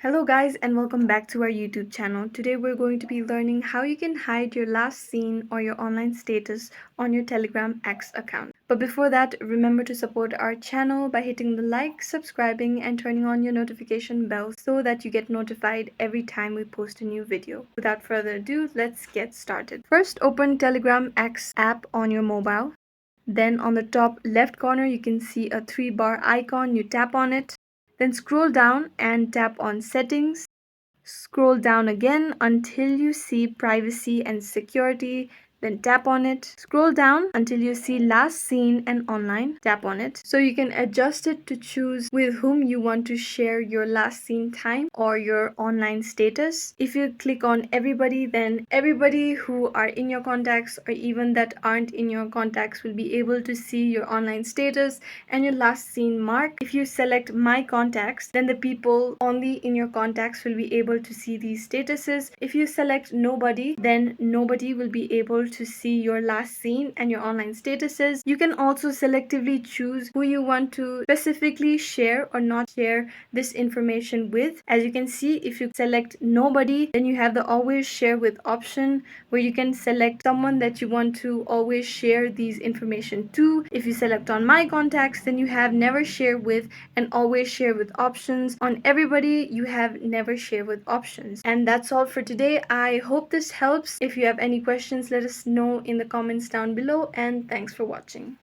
Hello guys and welcome back to our YouTube channel. Today we're going to be learning how you can hide your last seen or your online status on your Telegram X account. But before that, remember to support our channel by hitting the like, subscribing and turning on your notification bell so that you get notified every time we post a new video. Without further ado, let's get started. First, open Telegram X app on your mobile. Then on the top left corner, you can see a 3-bar icon. You tap on it. Then scroll down and tap on Settings. Scroll down again until you see Privacy and Security. Then tap on it. Scroll down until you see Last Seen and Online. Tap on it. So you can adjust it to choose with whom you want to share your last seen time or your online status. If you click on everybody, then everybody who are in your contacts or even that aren't in your contacts will be able to see your online status and your last seen mark. If you select My Contacts, then the people only in your contacts will be able to see these statuses. If you select Nobody, then nobody will be able to see your last seen and your online statuses. You can also selectively choose who you want to specifically share or not share this information with. As you can see, if you select Nobody, then you have the Always Share With option where you can select someone that you want to always share these information to. If you select on My Contacts, then you have Never Share With and Always Share With options. On Everybody, you have Never Share With options. And that's all for today. I hope this helps. If you have any questions, let us know in the comments down below, and thanks for watching.